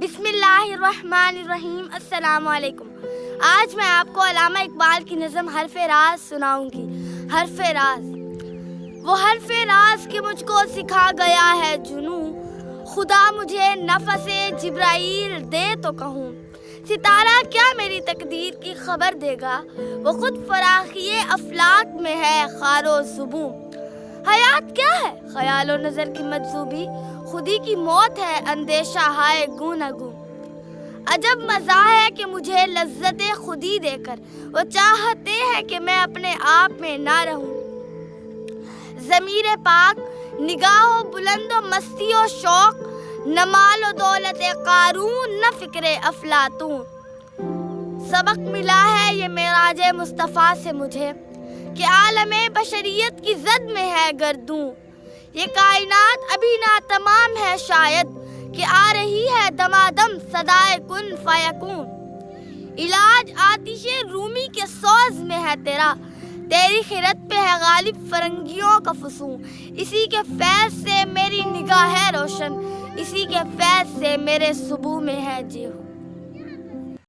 بسم اللہ الرحمن الرحیم۔ السلام علیکم۔ آج میں آپ کو علامہ اقبال کی نظم حرف راز سناؤں گی۔ حرف راز، وہ حرف راز کہ مجھ کو سکھا گیا ہے جنوں، خدا مجھے نفس جبرائیل دے تو کہوں۔ ستارہ کیا میری تقدیر کی خبر دے گا، وہ خود فراخی افلاک میں ہے خار و زبوں۔ حیات کیا ہے خیال و نظر کی مجذوبی، خودی کی موت ہے اندیشہ ہائے گوں نہ گوں۔ عجب مزہ ہے کہ مجھے لذت خودی دے کر وہ چاہتے ہیں کہ میں اپنے آپ میں نہ رہوں۔ ضمیر پاک، نگاہ و بلند و مستی و شوق، نہ مال و دولت قارون نہ فکر افلاطون۔ سبق ملا ہے یہ معراج مصطفیٰ سے مجھے کہ عالم بشریت کی زد میں ہے گردوں۔ یہ کائنات ابھی ناتمام ہے شاید کہ آ رہی ہے دمادم صدائے کن فیکون۔ علاج آتش رومی کے سوز میں ہے تیرا، تیری خرد پہ ہے غالب فرنگیوں کا فسوں۔ اسی کے فیض سے میری نگاہ ہے روشن، اسی کے فیض سے میرے صبح میں ہے جیہوں۔